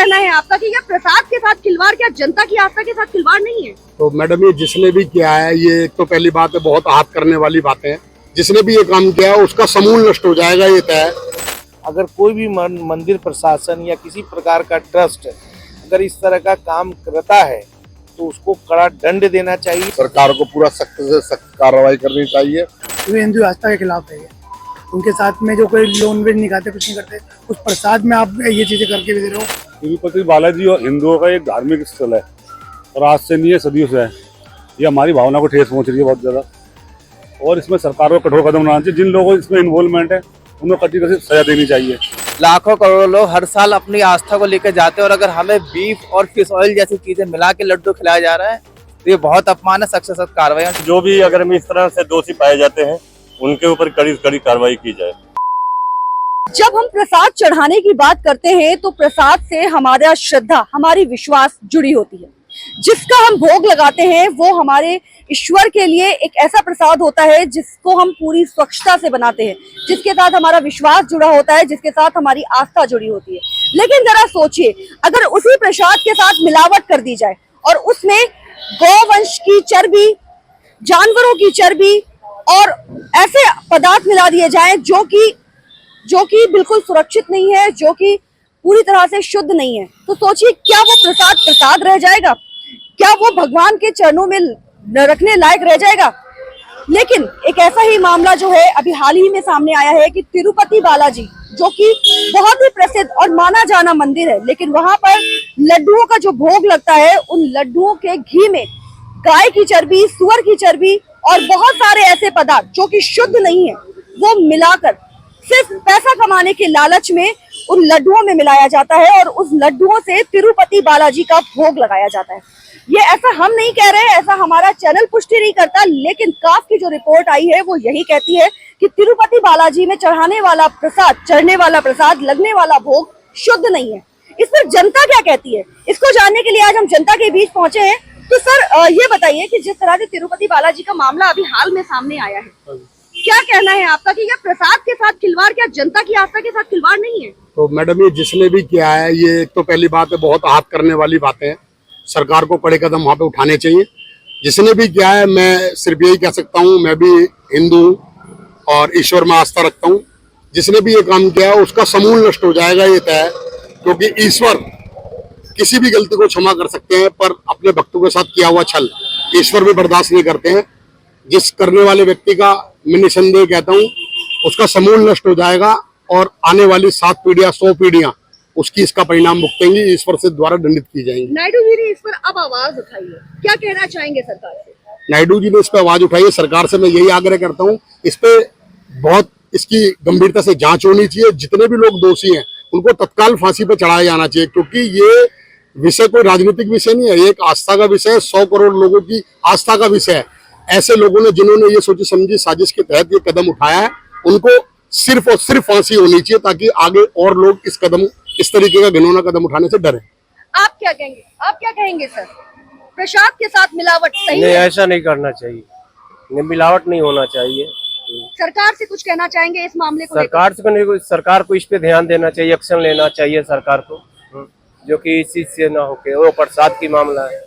कहना है आपका कि क्या प्रसाद के साथ खिलवाड़, क्या जनता की आस्था के साथ खिलवाड़ नहीं है? तो मैडम ये जिसने भी किया है, ये तो पहली बात है, बहुत आहत करने वाली बातें हैं। जिसने भी ये काम किया है उसका समूल नष्ट हो जाएगा, ये तय है। अगर कोई भी मंदिर प्रशासन या किसी प्रकार का ट्रस्ट अगर इस तरह का काम करता है तो उसको कड़ा दंड देना चाहिए। सरकार को पूरा सख्त से सख्त कार्रवाई करनी चाहिए। वो हिंदू आस्था के खिलाफ है। उनके साथ में जो कोई लोन वेन नहीं खाते, कुछ नहीं करते, उस प्रसाद में आप ये चीजें करके भी दे रहे हो। तिरुपति बालाजी और हिंदुओं का एक धार्मिक स्थल है और आज से नहीं है, सदियों से है। ये हमारी भावना को ठेस पहुंच रही है बहुत ज्यादा, और इसमें सरकार को कठोर कदम उठाना चाहिए। जिन लोगों इसमें इन्वॉल्वमेंट है उन्हें कड़ी से सजा देनी चाहिए। लाखों करोड़ों लोग हर साल अपनी आस्था को लेकर जाते हैं और अगर हमें बीफ और फिश ऑयल जैसी चीजें मिला के लड्डू खिलाया जा रहा है तो ये बहुत अपमान है। सख्त से सख्त कार्रवाई। जो भी अगर हम इस तरह से दोषी पाए जाते हैं उनके ऊपर कड़ी कड़ी कार्रवाई की जाए। जब हम प्रसाद चढ़ाने की बात करते हैं तो प्रसाद से हमारा श्रद्धा, हमारी विश्वास जुड़ी होती है। जिसका हम भोग लगाते हैं वो हमारे ईश्वर के लिए एक ऐसा प्रसाद होता है जिसको हम पूरी स्वच्छता से बनाते हैं, जिसके साथ हमारा विश्वास जुड़ा होता है, जिसके साथ हमारी आस्था जुड़ी होती है। लेकिन जरा सोचिए, अगर उसी प्रसाद के साथ मिलावट कर दी जाए और उसमें गौवंश की चर्बी, जानवरों की चर्बी और ऐसे पदार्थ मिला दिए जाएं जो कि बिल्कुल सुरक्षित नहीं है, जो कि पूरी तरह से शुद्ध नहीं है, तो सोचिए क्या वो प्रसाद प्रसाद रह जाएगा? क्या वो भगवान के चरणों में रखने लायक रह जाएगा? लेकिन एक ऐसा ही मामला जो है अभी हाल ही में सामने आया है कि तिरुपति बालाजी, जो कि बहुत ही प्रसिद्ध और माना जाना मंदिर है, लेकिन वहां पर लड्डुओं का जो भोग लगता है, उन लड्डुओं के घी में गाय की चर्बी, सुअर की चर्बी और बहुत सारे ऐसे पदार्थ जो कि शुद्ध नहीं है, वो मिलाकर सिर्फ पैसा कमाने के लालच में उन लड्डुओं में मिलाया जाता है और उस लड्डुओं से तिरुपति बालाजी का भोग लगाया जाता है। ये ऐसा हम नहीं कह रहे हैं, ऐसा हमारा चैनल पुष्टि नहीं करता, लेकिन काफ की जो रिपोर्ट आई है वो यही कहती है कि तिरुपति बालाजी में चढ़ने वाला प्रसाद, लगने वाला भोग शुद्ध नहीं है। इस पर जनता क्या कहती है, इसको जानने के लिए आज हम जनता के बीच पहुंचे हैं। तो सर ये बताइए कि जिस तरह से तिरुपति बालाजी का मामला अभी हाल में सामने आया है, क्या कहना है आपका कि क्या प्रसाद के साथ खिलवाड़, क्या जनता की आस्था के साथ खिलवाड़ नहीं है? तो मैडम ये जिसने भी किया है, ये तो पहली बात है, बहुत आहत करने वाली बातें हैं। सरकार को कड़े कदम वहाँ पे उठाने चाहिए। जिसने भी किया है, मैं सिर्फ यही कह सकता हूँ, मैं भी हिंदू और ईश्वर में आस्था रखता हूँ। जिसने भी ये काम किया है उसका समूल नष्ट हो जाएगा, ये तय है। क्योंकि ईश्वर किसी भी गलती को क्षमा कर सकते हैं, पर अपने भक्तों के साथ किया हुआ छल ईश्वर भी बर्दाश्त नहीं करते हैं। जिस करने वाले व्यक्ति का मैं निसंदेह कहता हूँ उसका समूल नष्ट हो जाएगा और आने वाली 7 पीढ़ियां 100 पीढ़ियां उसकी इसका परिणाम भुगतेंगी, ईश्वर से द्वारा दंडित की जाएंगी। नायडू जी ने इस पर अब आवाज उठाई है, क्या कहना चाहेंगे सरकार से? नायडू जी ने इस पर आवाज उठाई है। सरकार से मैं यही आग्रह करता हूँ, इस पे बहुत इसकी गंभीरता से जांच होनी चाहिए। जितने भी लोग दोषी हैं उनको तत्काल फांसी पे चढ़ाया जाना चाहिए, क्योंकि ये विषय कोई राजनीतिक विषय नहीं है, ये एक आस्था का विषय है। 100 करोड़ लोगों की आस्था का विषय है। ऐसे लोगों ने जिन्होंने ये सोची समझी साजिश के तहत ये कदम उठाया है, उनको सिर्फ और सिर्फ फांसी होनी चाहिए, ताकि आगे और लोग इस तरीके का घिनौना कदम उठाने से डरे। आप क्या कहेंगे? आप क्या कहेंगे सर? प्रसाद के साथ मिलावट सही नहीं, है? ऐसा नहीं करना चाहिए, मिलावट नहीं होना चाहिए। सरकार से कुछ कहना चाहेंगे इस मामले को सरकार सरकार को इस पे ध्यान देना चाहिए, एक्शन लेना चाहिए सरकार को, जो कि इस चीज से ना होके वो प्रसाद की मामला है।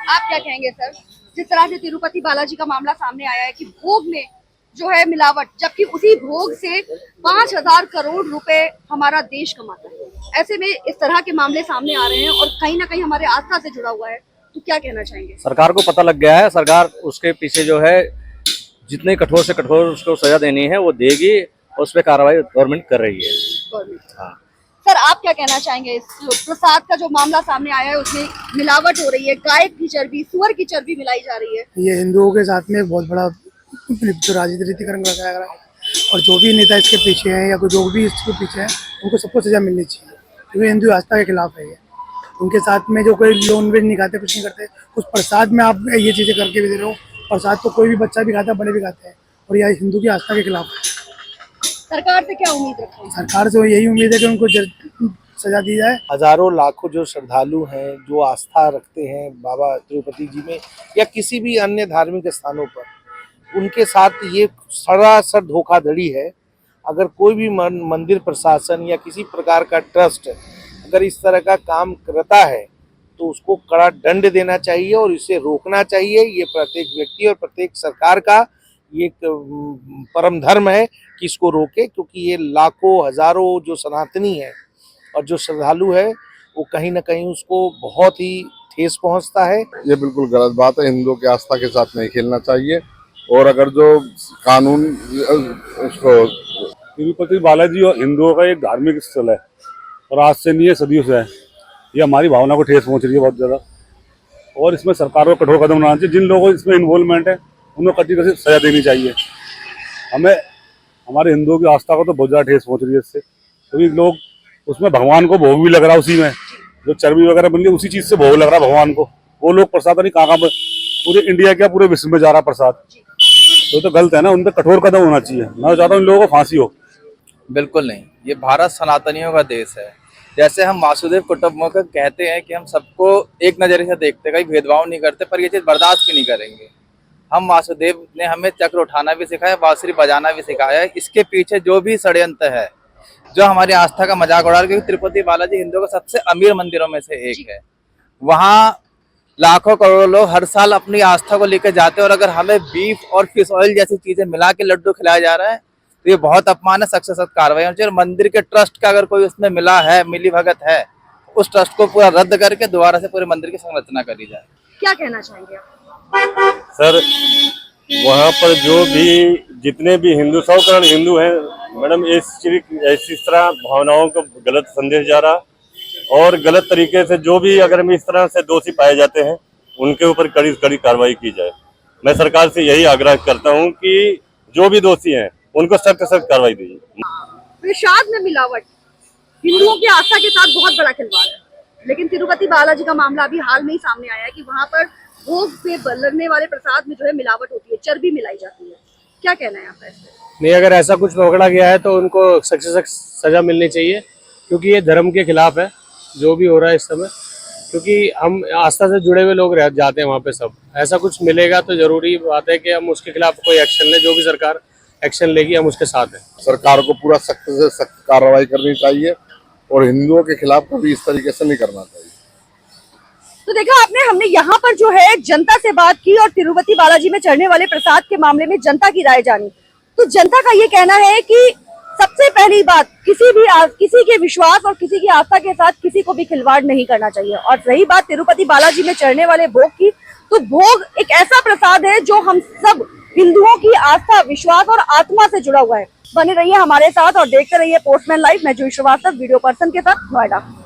आप क्या कहेंगे सर? जिस तरह से तिरुपति बालाजी का मामला सामने आया है कि भोग में जो है मिलावट, जबकि उसी भोग से 5000 करोड़ रुपए हमारा देश कमाता है। ऐसे में इस तरह के मामले सामने आ रहे हैं और कहीं ना कहीं हमारे आस्था से जुड़ा हुआ है, तो क्या कहना चाहेंगे? सरकार को पता लग गया है, सरकार उसके पीछे जो है जितने कठोर से कठोर उसको सजा देनी है वो देगी, और उस पर कार्रवाई गवर्नमेंट कर रही है। हाँ। सर आप क्या कहना चाहेंगे? इस प्रसाद का जो मामला सामने आया है उसमें मिलावट हो रही है, गाय की चर्बी, सुअर की चर्बी मिलाई जा रही है। ये हिंदुओं के साथ में एक बहुत बड़ा राजनीतिकरण लगाया गया है, और जो भी नेता इसके पीछे हैं या जो भी इसके पीछे हैं उनको सबको सजा मिलनी चाहिए, क्योंकि हिंदू आस्था के खिलाफ है ये। उनके साथ में जो कोई लोन वेन नहीं खाते, कुछ नहीं करते, उस प्रसाद में आप ये चीजें करके भी दे रहे हो। प्रसाद तो कोई भी बच्चा भी खाता है, बड़े भी खाते हैं, और यह हिंदू की आस्था के खिलाफ है। सरकार से क्या उम्मीद रखते हैं? सरकार से यही उम्मीद है कि उनको सजा दी जाए। हजारों लाखों जो श्रद्धालु हैं, जो आस्था रखते हैं बाबा तिरुपति जी में या किसी भी अन्य धार्मिक स्थानों पर, उनके साथ ये सरासर धोखाधड़ी है। अगर कोई भी मंदिर प्रशासन या किसी प्रकार का ट्रस्ट अगर इस तरह का काम करता है तो उसको कड़ा दंड देना चाहिए और इसे रोकना चाहिए। ये प्रत्येक व्यक्ति और प्रत्येक सरकार का ये एक परम धर्म है कि इसको रोके, क्योंकि ये लाखों हजारों जो सनातनी है और जो श्रद्धालु है वो कहीं ना कहीं उसको बहुत ही ठेस पहुंचता है। ये बिल्कुल गलत बात है। हिंदुओं की आस्था के साथ नहीं खेलना चाहिए। और अगर जो कानून उसको तिरुपति बालाजी और हिंदुओं का एक धार्मिक स्थल है और आज से नहीं है, सदियों से है। ये हमारी भावना को ठेस पहुंच रही है बहुत ज़्यादा, और इसमें सरकार को कठोर कदम उठाना चाहिए। जिन लोगों को इसमें इन्वॉल्वमेंट है उनको कड़ी से सजा देनी चाहिए। हमें हमारे हिंदुओं की आस्था को तो बहुत ज़्यादा ठेस पहुंच रही है इससे, क्योंकि लोग उसमें भगवान को भोग भी लग रहा है, उसी में जो चर्बी वगैरह बन रही है उसी चीज़ से भोग लग रहा है भगवान को। वो लोग प्रसाद नहीं कहाँ पर पूरे इंडिया क्या पूरे विश्व में जा रहा है प्रसाद, तो गलत है ना। उन पर कठोर कदम होना चाहिए। मैं चाहता हूँ इन लोगों को फांसी हो। बिल्कुल नहीं, ये भारत सनातनियों का देश है। जैसे हम वासुदेव कुटुंबकम को कहते हैं कि हम सबको एक नज़रिए से देखते, कहीं भेदभाव नहीं करते, पर ये चीज़ बर्दाश्त भी नहीं करेंगे। हम वासुदेव ने हमें चक्र उठाना भी सिखाया, बांसुरी बजाना भी सिखाया है। इसके पीछे जो भी षड्यंत्र है, जो हमारी आस्था का मजाक उड़ा रहे, क्योंकि तिरुपति बालाजी हिंदुओं का सबसे अमीर मंदिरों में से एक है। वहाँ लाखों करोड़ों लोग हर साल अपनी आस्था को लेकर जाते हैं, और अगर हमें बीफ और फिश ऑयल जैसी चीजें मिला के लड्डू खिलाया जा रहा है तो ये बहुत अपमान है। सख्त से सख्त कार्रवाई होनी चाहिए। मंदिर के ट्रस्ट का अगर कोई उसमें मिला है, मिली भगत है, उस ट्रस्ट को पूरा रद्द करके दोबारा से पूरे मंदिर की संरचना करी जाए। क्या कहना चाहेंगे आप? सर वहाँ पर जो भी जितने भी हिंदू 100 करोड़ हिंदू हैं मैडम, इस तरह भावनाओं को गलत संदेश जा रहा, और गलत तरीके से जो भी अगर हम इस तरह से दोषी पाए जाते हैं उनके ऊपर कड़ी कड़ी कार्रवाई की जाए। मैं सरकार से यही आग्रह करता हूं कि जो भी दोषी हैं उनको सख्त से सख्त कार्रवाई दीजिए। प्रसाद में मिलावट हिंदुओं की आस्था के साथ बहुत बड़ा खिलवाड़ है, लेकिन तिरुपति बालाजी का मामला अभी हाल में ही सामने आया है कि वहाँ पर भोग पे लगने वाले प्रसाद में जो है मिलावट होती है, चर्बी मिलाई जाती है। क्या कहना है आपका इसमें? नहीं, अगर ऐसा कुछ पकड़ा गया है तो उनको सख्त से सख्त सजा मिलनी चाहिए, क्योंकि ये धर्म के खिलाफ है जो भी हो रहा है इस समय। क्योंकि हम आस्था से जुड़े हुए लोग रह जाते हैं वहाँ पे सब। ऐसा कुछ मिलेगा तो जरूरी बात है कि हम उसके खिलाफ कोई एक्शन लें। जो भी सरकार एक्शन लेगी हम उसके साथ हैं। सरकार को पूरा सख्त से सख्त कार्रवाई करनी चाहिए और हिंदुओं के खिलाफ कभी इस तरीके से नहीं करना चाहिए। तो देखा आपने, हमने यहाँ पर जो है जनता से बात की और तिरुपति बालाजी में चढ़ने वाले प्रसाद के मामले में जनता की राय जानी। तो जनता का ये कहना है कि सबसे पहली बात, किसी के विश्वास और किसी की आस्था के साथ किसी को भी खिलवाड़ नहीं करना चाहिए। और रही बात तिरुपति बालाजी में चढ़ने वाले भोग की, तो भोग एक ऐसा प्रसाद है जो हम सब हिंदुओं की आस्था, विश्वास और आत्मा से जुड़ा हुआ है। बने रहिए हमारे साथ और देखते रहिए पोस्टमैन लाइव। मैं जूही श्रीवास्तव, वीडियो पर्सन के साथ, नोएडा।